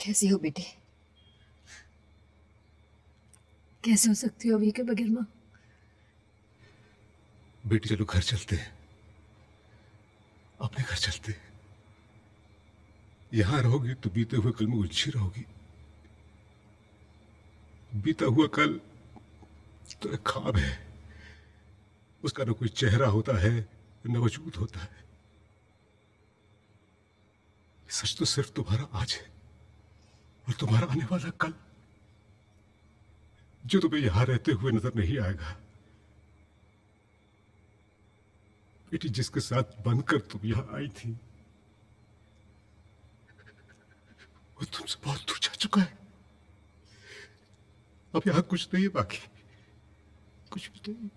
कैसी हो बेटी? कैसे हो सकती हो अभी के बगैर माँ? बेटी चलो घर चलते हैं, अपने घर चलते हैं। यहां रहोगी तो बीते हुए कल में उलझी रहोगी। बीता हुआ कल तो एक ख्वाब है, उसका न कोई चेहरा होता है न वजूद होता है। सच तो सिर्फ तुम्हारा आज है और तुम्हारा आने वाला कल, जो तुम्हें यहां रहते हुए नजर नहीं आएगा। बेटी, जिसके साथ बनकर तुम यहां आई थी वो तुमसे बहुत दूर जा चुका है। अब यहां कुछ नहीं है बाकी, कुछ भी नहीं।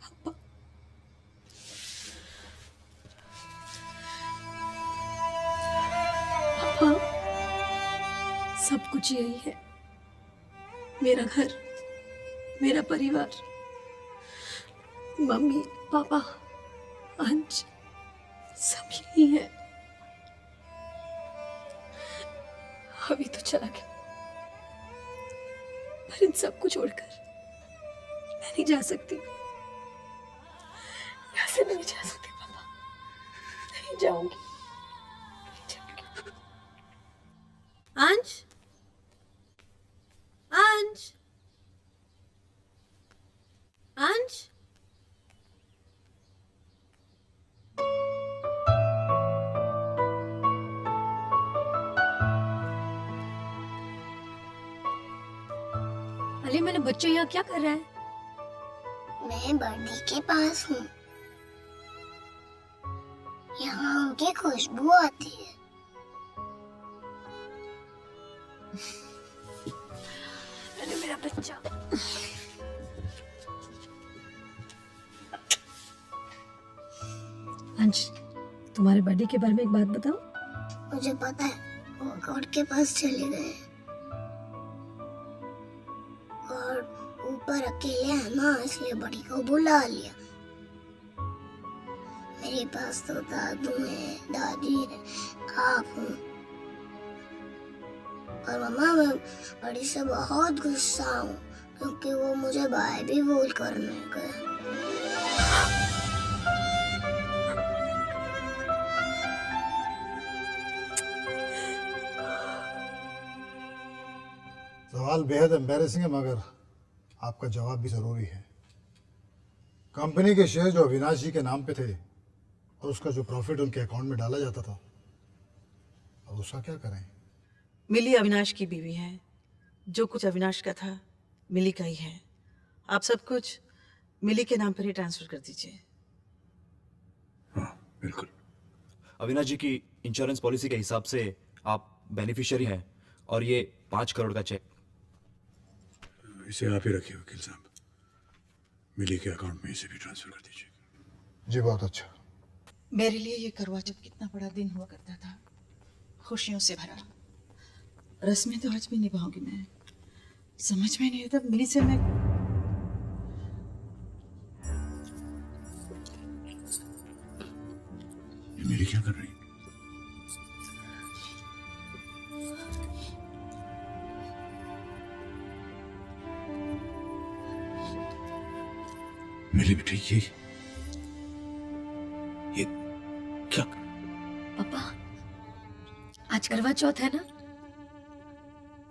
पापा, सब कुछ यही है। मेरा घर, मेरा परिवार, मम्मी, पापा, अंश, सब यही है। अभी तो चला गया, पर इन सबको छोड़कर मैं नहीं जा सकती। यहाँ से नहीं जा सकती पापा, नहीं जाऊंगी। अंश, अंश, अंश, अली मेरे बच्चे यहाँ क्या कर रहा है? मैं बर्डी के पास हूँ। यहाँ उनकी खुशबू आती है। अरे मेरा बच्चा। अंश, तुम्हारे बर्थडे के बारे में एक बात बताओ। मुझे पता है, वो गॉड के पास चले गए और ऊपर अकेले है ना, इसलिए बड़ी को बुला लिया। मेरे पास तो दादू है, दादी है, आप हूँ। और मम्मा, मैं बड़ी से बहुत गुस्सा हूँ क्योंकि वो मुझे बाय भी बोल कर नहीं गए। सवाल बेहद एम्बैरेसिंग है, मगर आपका जवाब भी जरूरी है। कंपनी के शेयर जो अविनाश जी के नाम पे थे और उसका जो प्रॉफिट उनके अकाउंट में डाला जाता था, अब उसका क्या करें? मिली अविनाश की बीवी है। जो कुछ अविनाश का था मिली का ही है। आप सब कुछ मिली के नाम पर ही ट्रांसफर कर दीजिए। हाँ बिल्कुल। अविनाश जी की इंश्योरेंस पॉलिसी के हिसाब से आप बेनिफिशियरी हैं और ये 5 करोड़ का चेक। इसे आप ही रखिए वकील साहब, मिली के अकाउंट में इसे भी ट्रांसफर कर दीजिए। जी बहुत अच्छा। मेरे लिए ये करवा चौथ कितना बड़ा दिन हुआ करता था, खुशियों से भरा। रस्में तो आज भी निभाऊंगी मैं। समझ में नहीं आता मिली से मैं ये मिली क्या कर रही? मिली बेटी, ये क्या? पापा, आज करवा चौथ है ना?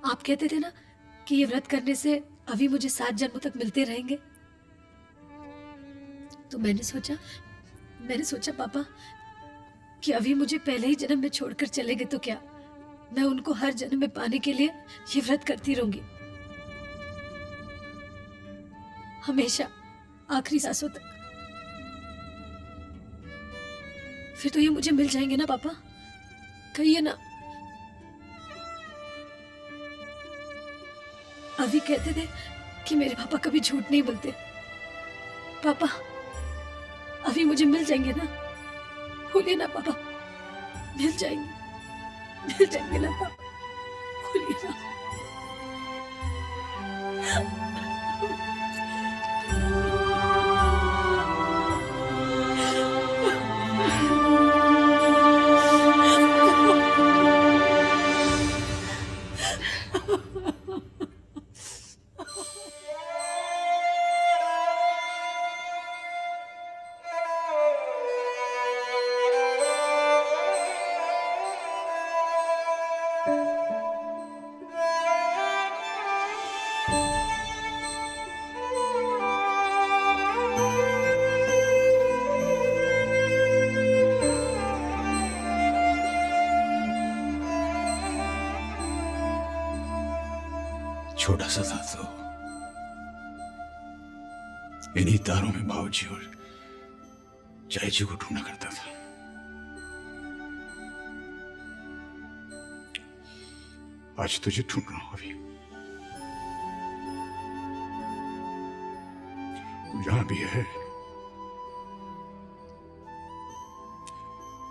आप कहते थे ना कि ये व्रत करने से अभी मुझे 7 जन्मों तक मिलते रहेंगे। तो मैंने सोचा पापा कि अभी मुझे पहले ही जन्म में छोड़कर चले गए तो क्या, मैं उनको हर जन्म में पाने के लिए ये व्रत करती रहूंगी, हमेशा आखिरी सांसों तक। फिर तो ये मुझे मिल जाएंगे ना पापा? कहिए ना। अभी कहते थे कि मेरे पापा कभी झूठ नहीं बोलते। पापा, अभी मुझे मिल जाएंगे ना? बोलिए ना पापा, मिल जाएंगे ना पापा? बोलिए ना। छोटा सा था तो इन्हीं तारों में बाबूजी और चाय जी को ढूंढा करता था। आज तुझे ढूंढ रहा हूं अभी। जहां भी है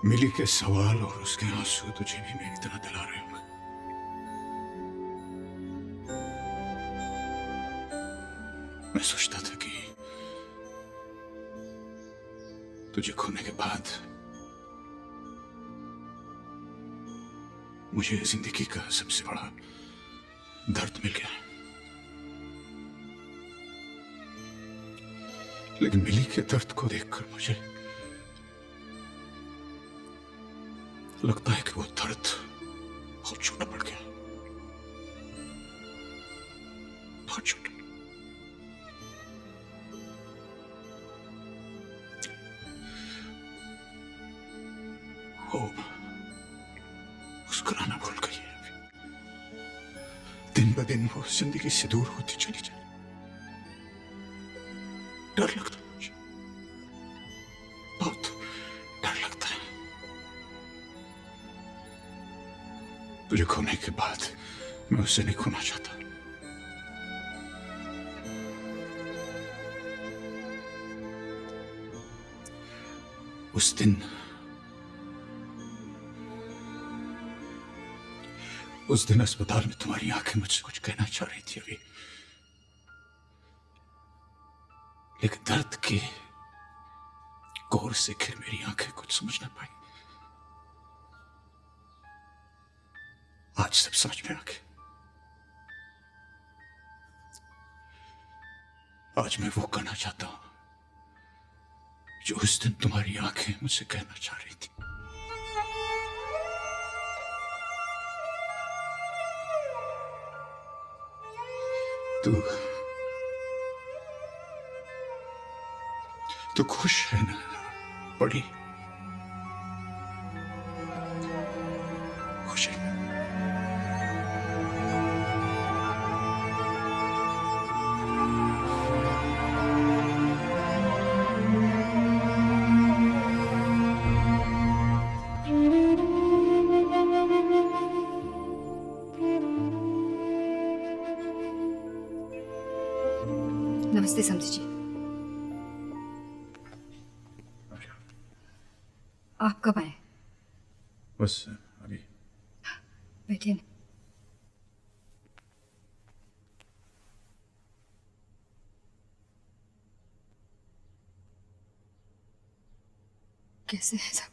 मिली के सवाल और उसके आंसू तुझे भी मेरी तरह दिला रहे होंगे। मैं सोचता था कि तुझे खोने के बाद मुझे जिंदगी का सबसे बड़ा दर्द मिल गया, लेकिन मिली के दर्द को देखकर मुझे लगता है कि वो दर्द बहुत छोटा पड़ गया, बहुत छोटा। वो मुस्कुराना भूल गई है अभी। दिन ब दिन वो जिंदगी से दूर होती चली जाए। डर लगता है मुझे, बहुत डर लगता है। तुझे खोने के बाद मैं उससे नहीं खोना चाहता। उस दिन अस्पताल में तुम्हारी आंखें मुझसे कुछ कहना चाह रही थी अभी, लेकिन दर्द के कोर से घिर मेरी आंखें कुछ समझ ना पाई। आज सब समझ में आ गया। आज मैं वो कहना चाहता हूं जो उस दिन तुम्हारी आंखें मुझसे कहना चाह रही थी। तू खुश है ना बड़ी? खुश है ना? नमस्ते समझी जी। आप कब आए? बस अभी। बैठिए ना। कैसे हैं सब?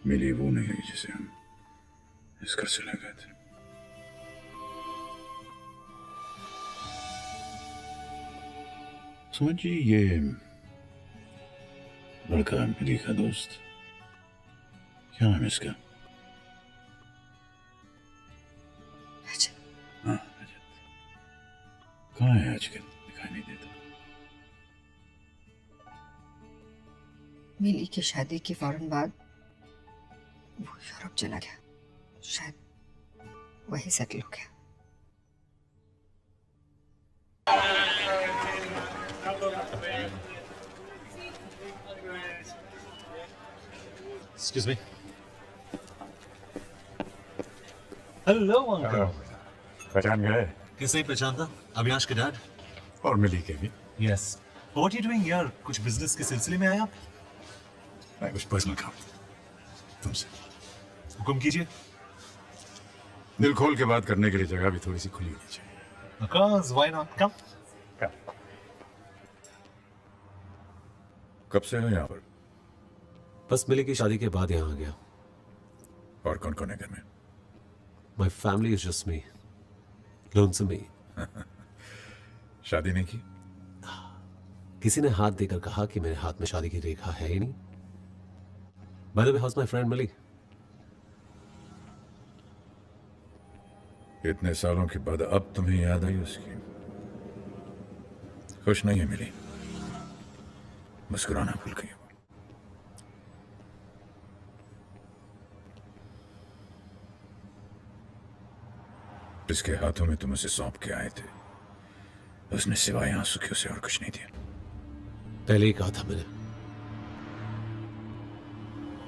मिली वो नहीं है जिसे हम इस घर से ले गए थे। समझिए ये लड़का मिली का दोस्त, क्या नाम है इसका? हाँ रजत। कहाँ है आजकल? दिखाई नहीं देता। मिली की शादी के फौरन बाद वो यूरोप चला गया, शायद वही सेटल हो गया। Excuse me. Hello, uncle. पहचान गए? किसे नहीं पहचानता? अविनाश के डैड? और मिली के भी? Yes. What are you doing here? कुछ बिजनेस के सिलसिले में आए आप? मैं कुछ पर्सनल काम तुमसे। हुक्म कीजिए। दिल खोल के बात करने के लिए जगह भी थोड़ी सी खुली होनी चाहिए। Of course, why not? Come. कब से हो यहाँ पर? बस मिली की शादी के बाद यहाँ आ गया। और कौन कौन है घर में? My family is just me. Lonesome me. शादी नहीं की? किसी ने हाथ देकर कहा कि मेरे हाथ में शादी की रेखा है ही नहीं। By the way, how's my friend Millie? इतने सालों के बाद अब तुम्हें याद आई उसकी? खुश नहीं है मिली, मुस्कुराना भूल गई वो। जिसके हाथों में तुम उसे सौंप के आए थे उसने सिवाय आंसू के उसे और कुछ नहीं दिया। पहले ही कहा था मैंने,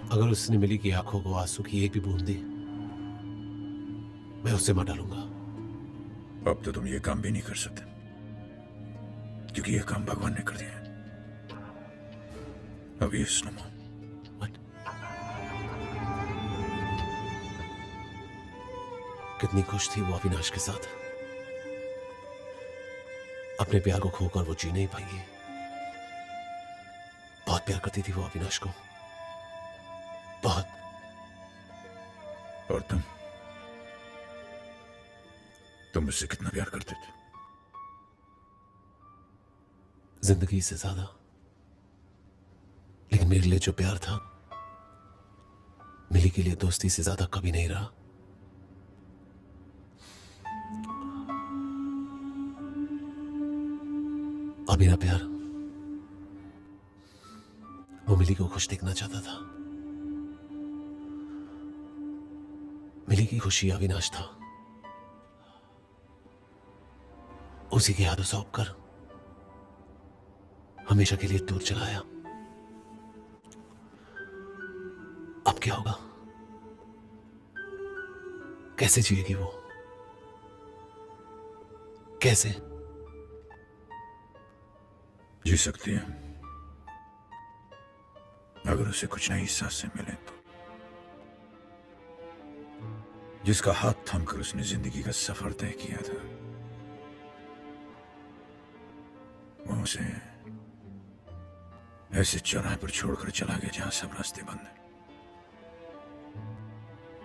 अगर उसने मिली की आंखों को आंसू की एक भी बूंद दी मैं उसे मार डालूंगा। अब तो तुम ये काम भी नहीं कर सकते क्योंकि ये काम भगवान ने कर दिया है। अब ये सुनो, कितनी खुश थी वो अविनाश के साथ। अपने प्यार को खोकर वो जी नहीं पाएंगी। बहुत प्यार करती थी वो अविनाश को, बहुत। और तुम मुझसे कितना प्यार करते थे? जिंदगी से ज्यादा। लेकिन मेरे लिए जो प्यार था मिली के लिए दोस्ती से ज्यादा कभी नहीं रहा। और मेरा प्यार वो मिली को खुश देखना चाहता था। मिली की खुशी अविनाश था। उसी के हाथों सौंप कर हमेशा के लिए दूर चलाया। अब क्या होगा? कैसे जिएगी वो? कैसे जी सकती है अगर उसे कुछ नई सांसें मिले तो। जिसका हाथ थामकर उसने जिंदगी का सफर तय किया था वो उसे ऐसे चौराहे पर छोड़कर चला गया जहां सब रास्ते बंद हैं।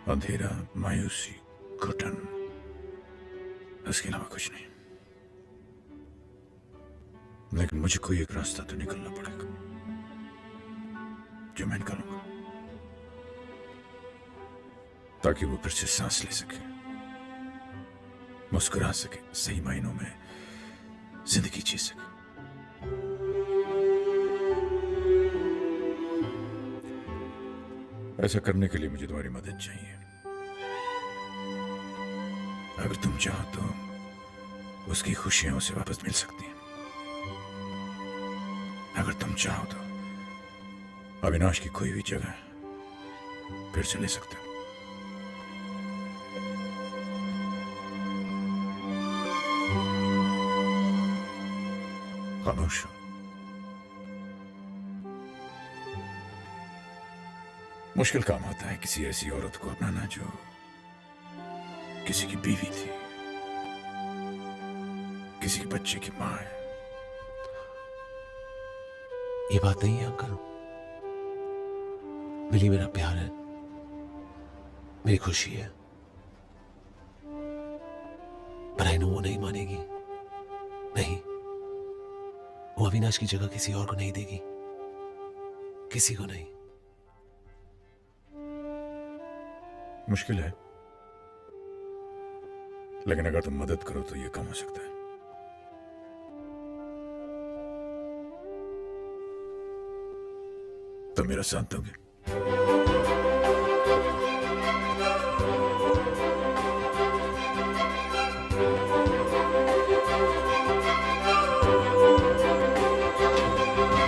अंधेरा, मायूसी, घुटन, इसके अलावा कुछ नहीं। लेकिन मुझे कोई एक रास्ता तो निकलना पड़ेगा जो मैं निकालूंगा ताकि वो फिर से सांस ले सके, मुस्कुरा सके, सही मायनों में जिंदगी जी सके। ऐसा करने के लिए मुझे तुम्हारी मदद चाहिए। अगर तुम चाहो तो उसकी खुशियां उसे वापस मिल सकती हैं। अगर तुम चाहो तो अविनाश की कोई भी जगह फिर से ले सकते हो। खामोश हो। मुश्किल काम होता है किसी ऐसी औरत को अपनाना जो किसी की बीवी थी, किसी के बच्चे की मां है। ये बात नहीं है अंकल। मिली मेरा प्यार है, मेरी खुशी है, पर आई नो वो नहीं मानेगी। नहीं, वो अविनाश की जगह किसी और को नहीं देगी, किसी को नहीं। मुश्किल है लेकिन अगर तुम मदद करो तो ये कम हो सकता है। तो मेरा साथ दोगे?